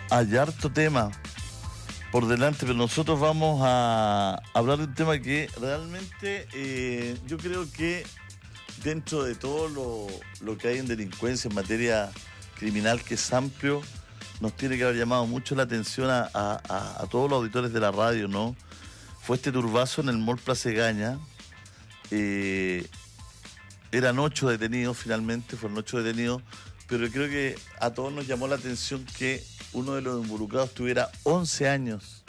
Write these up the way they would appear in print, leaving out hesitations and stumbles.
hay harto tema por delante, pero nosotros vamos a hablar de un tema que realmente yo creo que dentro de todo lo que hay en delincuencia en materia criminal, que es amplio, nos tiene que haber llamado mucho la atención a todos los auditores de la radio, ¿no? Fue este turbazo en el Mall Plaza Egaña. Eran 8 detenidos finalmente, fueron 8 detenidos, pero creo que a todos nos llamó la atención que uno de los involucrados tuviera 11 años.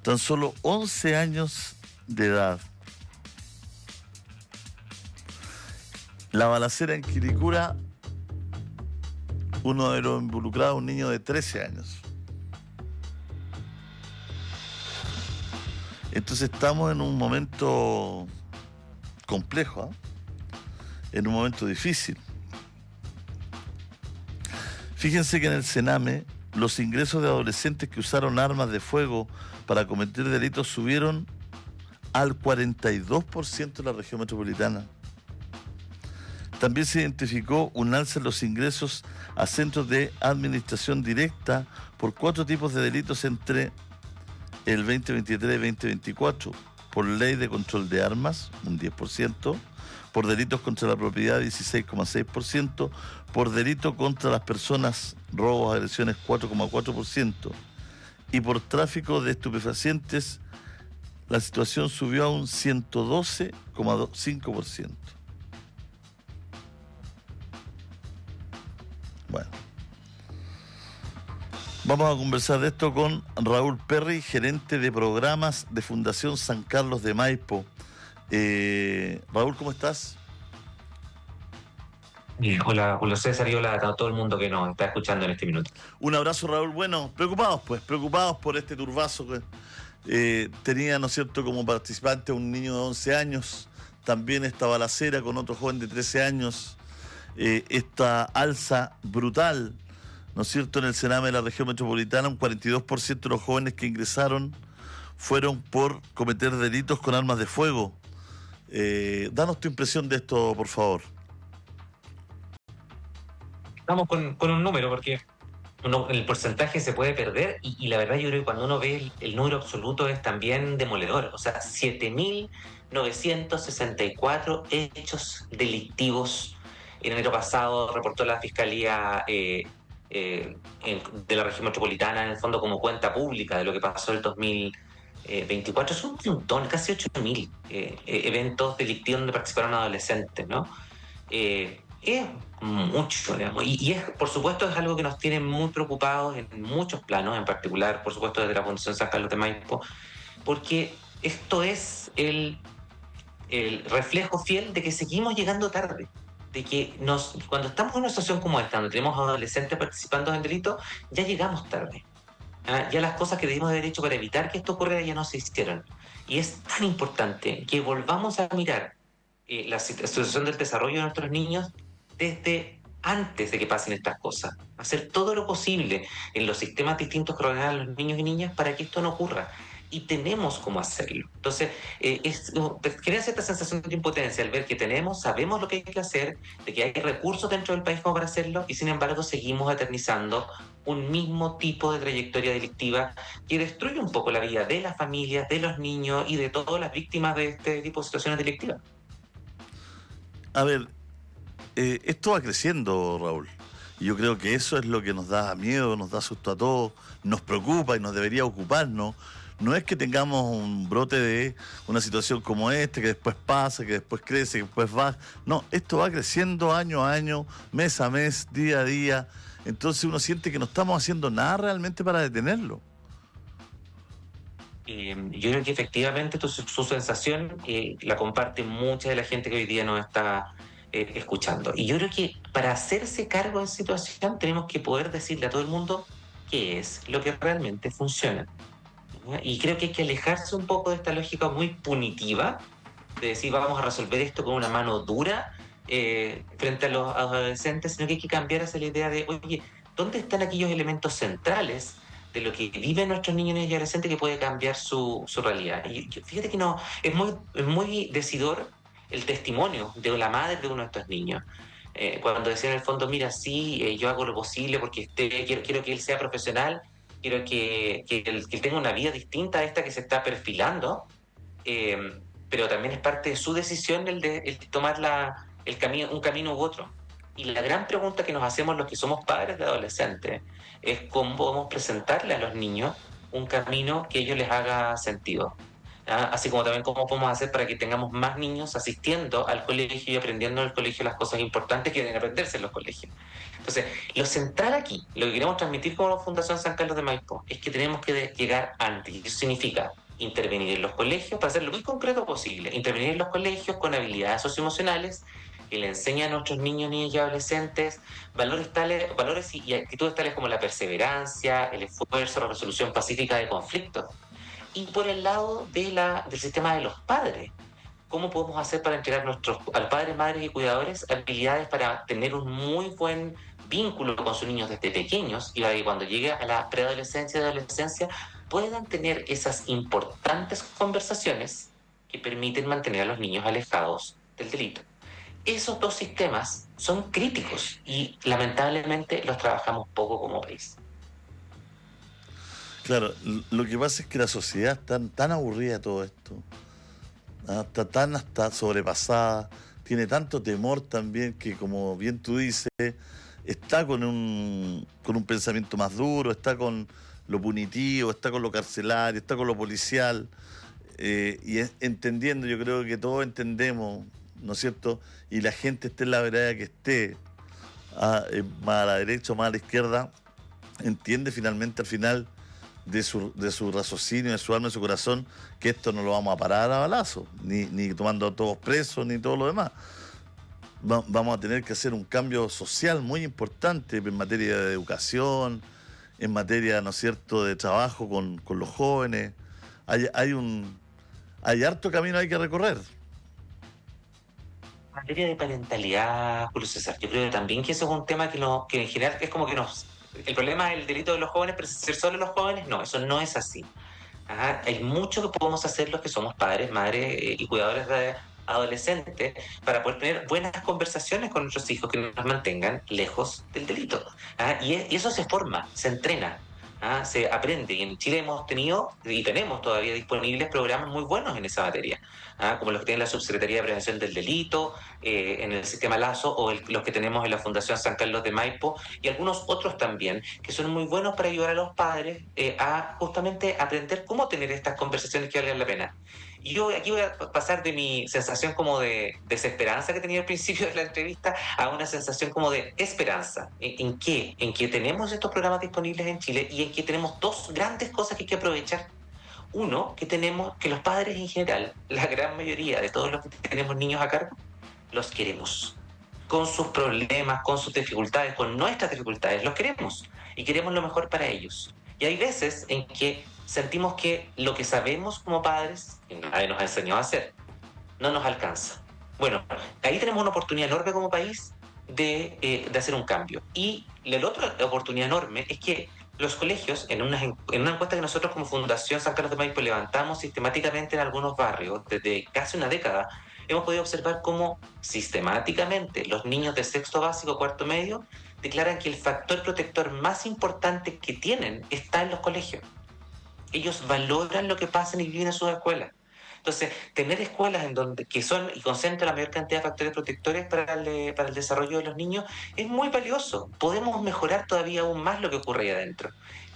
Tan solo 11 años de edad. La balacera en Quilicura, uno de los involucrados, un niño de 13 años. Entonces estamos en un momento complejo, en un momento difícil. Fíjense que en el Sename los ingresos de adolescentes que usaron armas de fuego para cometer delitos subieron al 42% de la región metropolitana. También se identificó un alza en los ingresos a centros de administración directa por 4 tipos de delitos entre el 2023 y 2024, por ley de control de armas, un 10%, por delitos contra la propiedad, 16,6%, por delito contra las personas, robos, agresiones, 4,4%, y por tráfico de estupefacientes, la situación subió a un 112,5%. Bueno. Vamos a conversar de esto con Raúl Perry, gerente de programas de Fundación San Carlos de Maipo. Raúl, ¿cómo estás? Hola, Julio César, y hola a todo el mundo que nos está escuchando en este minuto. Un abrazo, Raúl. Bueno, preocupados por este turbazo que tenía, ¿no es cierto?, como participante un niño de 11 años, también esta balacera con otro joven de 13 años, esta alza brutal, ¿no es cierto?, en el Sename de la región metropolitana, un 42% de los jóvenes que ingresaron fueron por cometer delitos con armas de fuego. Danos tu impresión de esto, por favor. Vamos con un número, porque el porcentaje se puede perder y la verdad yo creo que cuando uno ve el número absoluto es también demoledor. O sea, 7.964 hechos delictivos en enero pasado reportó la Fiscalía de la región metropolitana, en el fondo como cuenta pública de lo que pasó el 2024. Es un montón, casi 8.000 eventos delictivos donde participaron adolescentes, ¿no? Es mucho, digamos, y es, por supuesto, es algo que nos tiene muy preocupados en muchos planos, en particular, por supuesto, desde la Fundación San Carlos de Maipo, porque esto es el reflejo fiel de que seguimos llegando tarde, de que cuando estamos en una situación como esta, donde tenemos adolescentes participando en delitos, ya llegamos tarde. Ya las cosas que debimos haber hecho para evitar que esto ocurriera ya no se hicieron. Y es tan importante que volvamos a mirar la situación del desarrollo de nuestros niños desde antes de que pasen estas cosas. Hacer todo lo posible en los sistemas distintos que rodean a los niños y niñas para que esto no ocurra. Y tenemos cómo hacerlo. Entonces, crea cierta sensación de impotencia al ver que sabemos lo que hay que hacer, de que hay recursos dentro del país como para hacerlo, y sin embargo seguimos eternizando un mismo tipo de trayectoria delictiva que destruye un poco la vida de las familias, de los niños y de todas las víctimas de este tipo de situaciones delictivas. A ver, esto va creciendo, Raúl. Y yo creo que eso es lo que nos da miedo, nos da susto a todos, nos preocupa y nos debería ocuparnos. No es que tengamos un brote de una situación como este, que después pasa, que después crece, que después baja. No, esto va creciendo año a año, mes a mes, día a día. Entonces uno siente que no estamos haciendo nada realmente para detenerlo. Yo creo que efectivamente su sensación la comparte mucha de la gente que hoy día nos está escuchando. Y yo creo que para hacerse cargo de esa situación tenemos que poder decirle a todo el mundo qué es lo que realmente funciona. Y creo que hay que alejarse un poco de esta lógica muy punitiva, de decir vamos a resolver esto con una mano dura frente a los adolescentes, sino que hay que cambiar hacia la idea de, oye, ¿dónde están aquellos elementos centrales de lo que viven nuestros niños y adolescentes que puede cambiar su realidad? Y fíjate que es muy decidor el testimonio de la madre de uno de estos niños. cuando decía en el fondo, mira, sí, yo hago lo posible porque quiero que él sea profesional, quiero que él tenga una vida distinta a esta que se está perfilando, eh, pero también es parte de su decisión el tomar un camino u otro. Y la gran pregunta que nos hacemos los que somos padres de adolescentes es cómo podemos presentarle a los niños un camino que a ellos les haga sentido. ¿Ah? Así como también cómo podemos hacer para que tengamos más niños asistiendo al colegio y aprendiendo en el colegio las cosas importantes que deben aprenderse en los colegios. Entonces, lo central aquí, lo que queremos transmitir como Fundación San Carlos de Maipo, es que tenemos que llegar antes. Y eso significa intervenir en los colegios, para ser lo más concreto posible, intervenir en los colegios con habilidades socioemocionales que le enseñan a nuestros niños, niñas y adolescentes valores y actitudes tales como la perseverancia, el esfuerzo, la resolución pacífica de conflictos. Y por el lado del sistema de los padres, ¿cómo podemos hacer para entregar a los padres, madres y cuidadores habilidades para tener un muy buen vínculo con sus niños desde pequeños y para que cuando llegue a la preadolescencia y adolescencia puedan tener esas importantes conversaciones que permiten mantener a los niños alejados del delito? Esos dos sistemas son críticos y lamentablemente los trabajamos poco como país. Claro, lo que pasa es que la sociedad está tan aburrida de todo esto, está tan hasta sobrepasada, tiene tanto temor también que, como bien tú dices, está con un pensamiento más duro, está con lo punitivo, está con lo carcelario, está con lo policial, entendiendo, yo creo que todos entendemos, ¿no es cierto? Y la gente esté en la vereda que esté, más a la derecha o más a la izquierda, entiende finalmente al final de su raciocinio, de su alma, de su corazón, que esto no lo vamos a parar a balazo, ni tomando a todos presos, ni todo lo demás. Vamos a tener que hacer un cambio social muy importante en materia de educación, en materia, ¿no es cierto?, de trabajo con los jóvenes. Hay harto camino hay que recorrer. En materia de parentalidad, Julio César, yo creo también que eso es un tema que en general es como que el problema es el delito de los jóvenes, pero ser solo los jóvenes, no, eso no es así. Ajá, hay mucho que podemos hacer los que somos padres, madres y cuidadores de adolescentes para poder tener buenas conversaciones con nuestros hijos que nos mantengan lejos del delito. Y eso se forma, se entrena, se aprende. Y en Chile hemos tenido y tenemos todavía disponibles programas muy buenos en esa materia, como los que tiene la Subsecretaría de Prevención del Delito, en el sistema Lazo, o los que tenemos en la Fundación San Carlos de Maipo, y algunos otros también, que son muy buenos para ayudar a los padres a justamente aprender cómo tener estas conversaciones que valgan la pena. Y yo aquí voy a pasar de mi sensación como de desesperanza que tenía al principio de la entrevista a una sensación como de esperanza. ¿En qué? En que tenemos estos programas disponibles en Chile y en que tenemos dos grandes cosas que hay que aprovechar. Uno, que tenemos que los padres en general, la gran mayoría de todos los que tenemos niños a cargo, los queremos. Con sus problemas, con sus dificultades, con nuestras dificultades, los queremos. Y queremos lo mejor para ellos. Y hay veces en que sentimos que lo que sabemos como padres, que nadie nos ha enseñado a hacer, no nos alcanza. Bueno, ahí tenemos una oportunidad enorme como país de hacer un cambio. Y la otra oportunidad enorme es que los colegios, en una encuesta que nosotros como Fundación San Carlos de Maipo levantamos sistemáticamente en algunos barrios desde casi una década, hemos podido observar cómo sistemáticamente los niños de sexto básico, cuarto medio, declaran que el factor protector más importante que tienen está en los colegios. Ellos valoran lo que pasa y viven en sus escuelas. Entonces, tener escuelas que son y concentran la mayor cantidad de factores protectores para el desarrollo de los niños es muy valioso. Podemos mejorar todavía aún más lo que ocurre ahí adentro.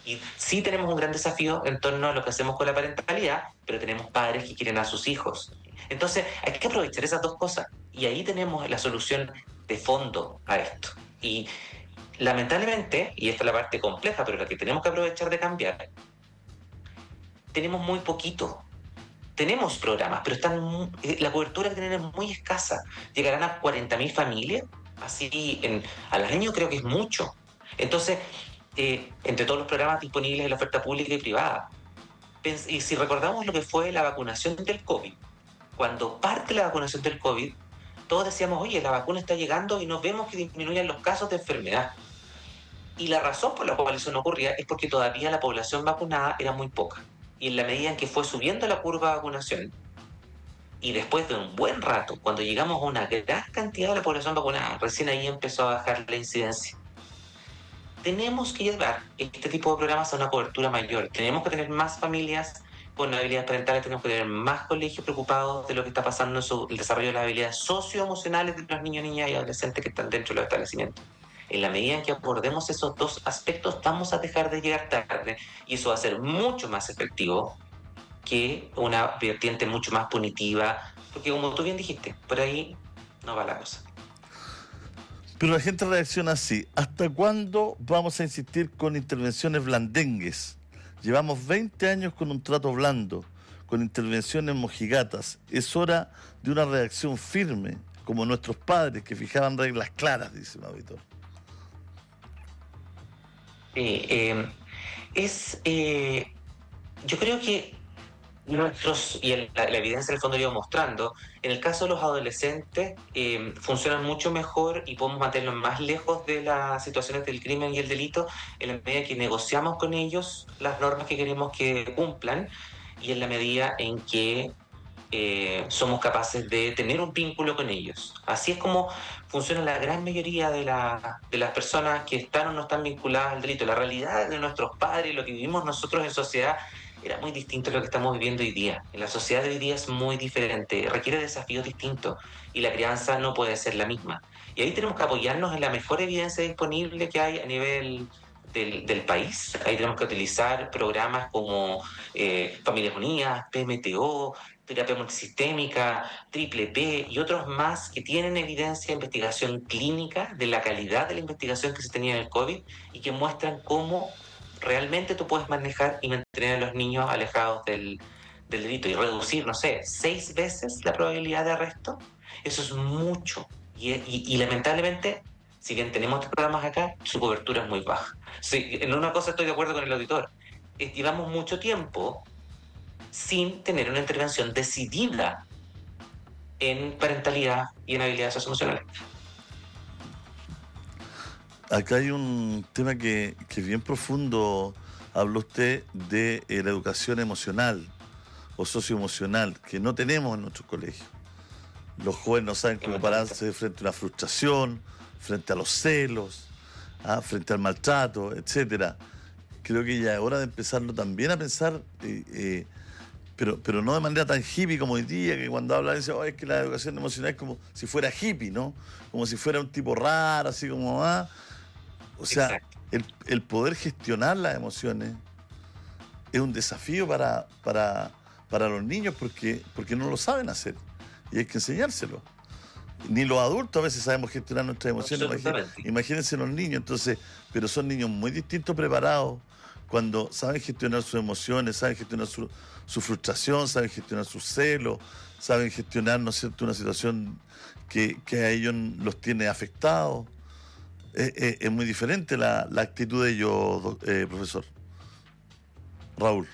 Y sí tenemos un gran desafío en torno a lo que hacemos con la parentalidad, pero tenemos padres que quieren a sus hijos. Entonces, hay que aprovechar esas dos cosas. Y ahí tenemos la solución de fondo a esto. Y lamentablemente, y esta es la parte compleja, pero la que tenemos que aprovechar de cambiar, tenemos muy poquito. Tenemos programas, pero la cobertura que tienen es muy escasa. Llegarán a 40.000 familias, así al año creo que es mucho. Entonces, entre todos los programas disponibles en la oferta pública y privada, y si recordamos lo que fue la vacunación del COVID, cuando parte la vacunación del COVID, todos decíamos, oye, la vacuna está llegando y nos vemos que disminuyen los casos de enfermedad. Y la razón por la cual eso no ocurría es porque todavía la población vacunada era muy poca. Y en la medida en que fue subiendo la curva de vacunación, Y después de un buen rato, cuando llegamos a una gran cantidad de la población vacunada, recién ahí empezó a bajar la incidencia. Tenemos que llevar este tipo de programas a una cobertura mayor. Tenemos que tener más familias con habilidades parentales, tenemos que tener más colegios preocupados de lo que está pasando en el desarrollo de las habilidades socioemocionales de los niños, niñas y adolescentes que están dentro de los establecimientos. En la medida en que abordemos esos dos aspectos, vamos a dejar de llegar tarde y eso va a ser mucho más efectivo que una vertiente mucho más punitiva, porque como tú bien dijiste, por ahí no va la cosa. Pero la gente reacciona así. ¿Hasta cuándo vamos a insistir con intervenciones blandengues? Llevamos 20 años con un trato blando, con intervenciones mojigatas. Es hora de una reacción firme, como nuestros padres que fijaban reglas claras, dice un auditor. Yo creo que la evidencia en el fondo lo iba mostrando, en el caso de los adolescentes funcionan mucho mejor y podemos mantenerlos más lejos de las situaciones del crimen y el delito en la medida que negociamos con ellos las normas que queremos que cumplan y en la medida en que somos capaces de tener un vínculo con ellos. Así es como funciona la gran mayoría de las personas que están o no están vinculadas al delito. La realidad de nuestros padres, lo que vivimos nosotros en sociedad, era muy distinto a lo que estamos viviendo hoy día. En la sociedad de hoy día es muy diferente, requiere desafíos distintos y la crianza no puede ser la misma. Y ahí tenemos que apoyarnos en la mejor evidencia disponible que hay a nivel del país. Ahí tenemos que utilizar programas como Familias Unidas, PMTO, terapia multisistémica, Triple P y otros más que tienen evidencia de investigación clínica de la calidad de la investigación que se tenía en el COVID y que muestran cómo realmente tú puedes manejar y mantener a los niños alejados del delito y reducir, no sé, 6 veces la probabilidad de arresto. Eso es mucho. Y lamentablemente, si bien tenemos estos programas acá, su cobertura es muy baja. Sí, en una cosa estoy de acuerdo con el auditor. Llevamos mucho tiempo sin tener una intervención decidida en parentalidad y en habilidades socioemocionales. Acá hay un tema que es bien profundo. Habló usted de la educación emocional o socioemocional que no tenemos en nuestros colegios. Los jóvenes no saben cómo pararse frente a una frustración, frente a los celos, frente al maltrato, etcétera. Creo que ya es hora de empezarlo también a pensar, pero no de manera tan hippie como hoy día, que cuando hablan dicen, oh, es que la educación emocional es como si fuera hippie, ¿no? Como si fuera un tipo raro, así como, O sea, el poder gestionar las emociones es un desafío para los niños porque no lo saben hacer y hay que enseñárselo. Ni los adultos a veces sabemos gestionar nuestras emociones. Imagínense los niños, entonces, pero son niños muy distintos preparados cuando saben gestionar sus emociones, saben gestionar su frustración, saben gestionar sus celos, saben gestionar, ¿no es cierto?, una situación que a ellos los tiene afectados. Es muy diferente la actitud de ellos, profesor. Raúl.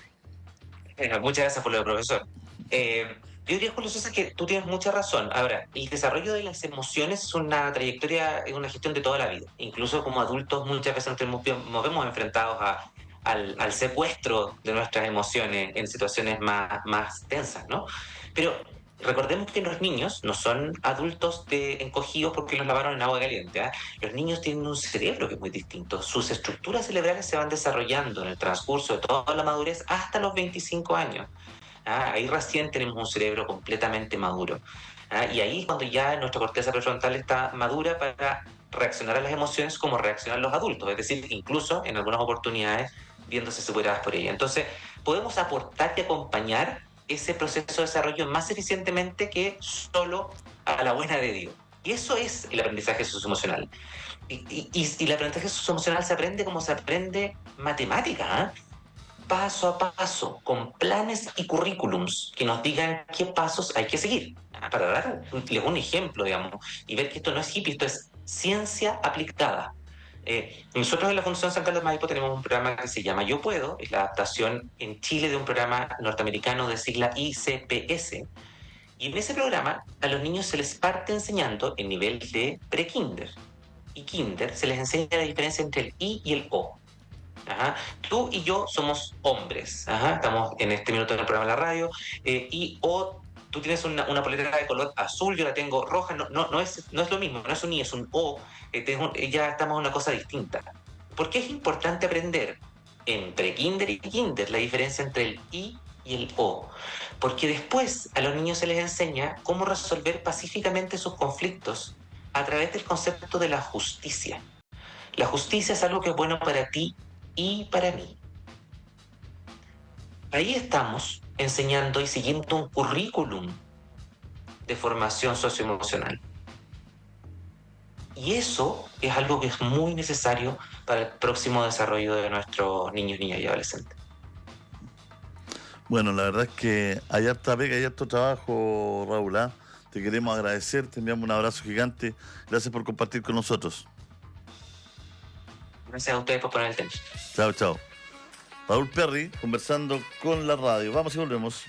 Muchas gracias por lo de profesor. Yo diría, Julio César, que tú tienes mucha razón. Ahora, el desarrollo de las emociones es una trayectoria, es una gestión de toda la vida. Incluso como adultos muchas veces nos vemos enfrentados al secuestro de nuestras emociones en situaciones más tensas, ¿no? Pero recordemos que los niños no son adultos encogidos porque los lavaron en agua caliente. Los niños tienen un cerebro que es muy distinto. Sus estructuras cerebrales se van desarrollando en el transcurso de toda la madurez hasta los 25 años. Ahí recién tenemos un cerebro completamente maduro. Y ahí es cuando ya nuestra corteza prefrontal está madura para reaccionar a las emociones como reaccionan los adultos, es decir, incluso en algunas oportunidades viéndose superadas por ella. Entonces, podemos aportar y acompañar ese proceso de desarrollo más eficientemente que solo a la buena de Dios. Y eso es el aprendizaje socioemocional. Y el aprendizaje socioemocional se aprende como se aprende matemática, paso a paso, con planes y currículums que nos digan qué pasos hay que seguir. Para darles un ejemplo, digamos, y ver que esto no es hippie, esto es ciencia aplicada. Nosotros en la Fundación San Carlos Maipo tenemos un programa que se llama Yo Puedo, es la adaptación en Chile de un programa norteamericano de sigla ICPS, y en ese programa a los niños se les parte enseñando en nivel de pre-kinder y kinder, se les enseña la diferencia entre el I y el O. Tú y yo somos hombres, estamos en este minuto en el programa de la radio, y O tú tienes una polera de color azul, yo la tengo roja, no es lo mismo, no es un I, es un O, ya estamos en una cosa distinta. ¿Por qué es importante aprender entre kinder y kinder la diferencia entre el I y el O? Porque después a los niños se les enseña cómo resolver pacíficamente sus conflictos a través del concepto de la justicia. La justicia es algo que es bueno para ti y para mí. Ahí estamos enseñando y siguiendo un currículum de formación socioemocional. Y eso es algo que es muy necesario para el próximo desarrollo de nuestros niños, niñas y adolescentes. Bueno, la verdad es que hay harta pega, hay harto trabajo, Raúl, ¿ah? Te queremos agradecer, te enviamos un abrazo gigante. Gracias por compartir con nosotros. Gracias a ustedes por poner el tema. Chao, chao. Raúl Perry conversando con la radio. Vamos y volvemos.